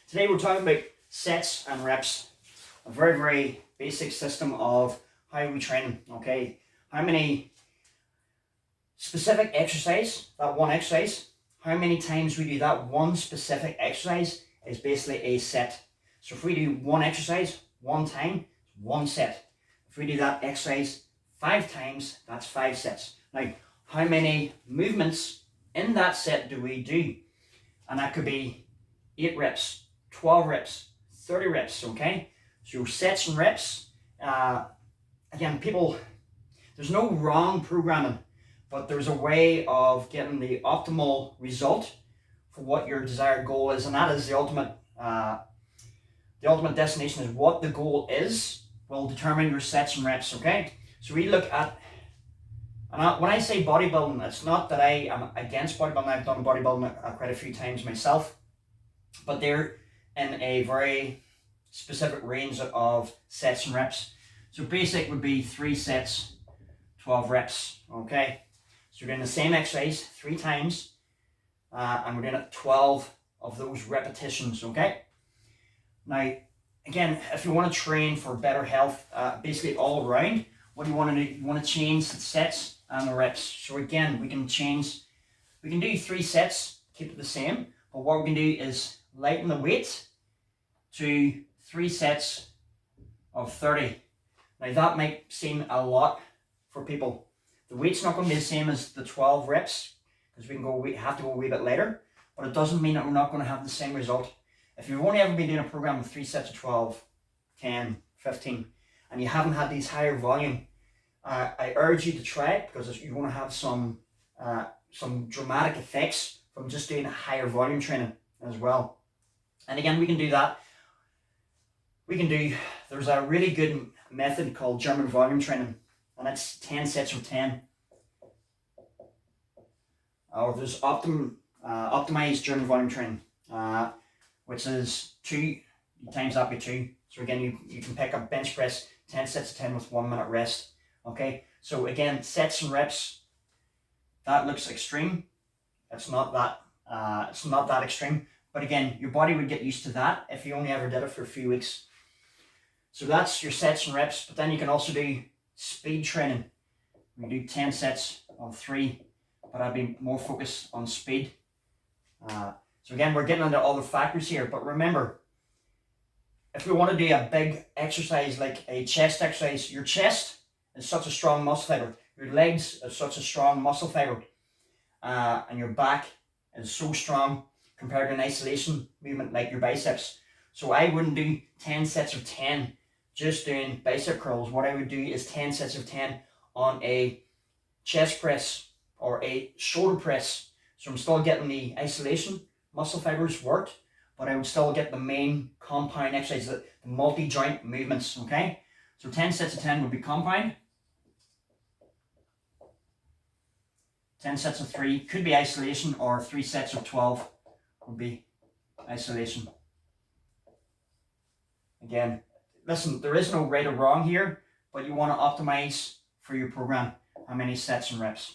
Today we're talking about sets and reps, a very, very basic system of how we train, okay? How many specific exercise, that one exercise, how many times we do that one specific exercise is basically a set. So if we do one exercise, one time, one set. If we do that exercise 5 times, that's 5 sets. Now, how many movements in that set do we do? And that could be 8 reps, 12 reps, 30 reps, okay? So sets and reps, again, there's no wrong programming, but there's a way of getting the optimal result for what your desired goal is, and that is the ultimate destination is what the goal is will determine your sets and reps, okay? So we look at, and when I say bodybuilding, it's not that I am against bodybuilding. I've done bodybuilding quite a few times myself, but they're in a very specific range of sets and reps. So basic would be 3 sets, 12 reps, okay? So we're doing the same exercise 3 times, and we're doing it 12 of those repetitions, okay? Now, again, if you want to train for better health, basically all around, what do you want to do? You want to change the sets and the reps. So again, we can do 3 sets, keep it the same, but what we can do is lighten the weight to 3 sets of 30. Now that might seem a lot for people. The weight's not going to be the same as the 12 reps because we have to go a wee bit later, but it doesn't mean that we're not going to have the same result. If you've only ever been doing a program with 3 sets of 12, 10, 15, and you haven't had these higher volume, I urge you to try it because you're going to have some dramatic effects from just doing a higher volume training as well. And again, we can do that. There's a really good method called German volume training, and it's 10 sets of 10. Or there's optimized German volume training, which is 2, you times that by 2. So again, you can pick up bench press, 10 sets of 10 with 1 minute rest. Okay, so again, sets and reps, that looks extreme. It's not that extreme. But again, your body would get used to that if you only ever did it for a few weeks. So that's your sets and reps, but then you can also do speed training. We do 10 sets on 3, but I'd be more focused on speed. So again, we're getting into all the factors here, but remember, if we want to do a big exercise like a chest exercise, your chest is such a strong muscle fiber, your legs are such a strong muscle fiber, and your back is so strong compared to an isolation movement like your biceps. So I wouldn't do 10 sets of 10 just doing bicep curls. What I would do is 10 sets of 10 on a chest press or a shoulder press. So I'm still getting the isolation muscle fibers worked, but I would still get the main compound exercise, the multi-joint movements, okay? So 10 sets of 10 would be compound. 10 sets of 3 could be isolation, or 3 sets of 12 would be isolation. Again, listen, there is no right or wrong here, but you want to optimize for your program how many sets and reps.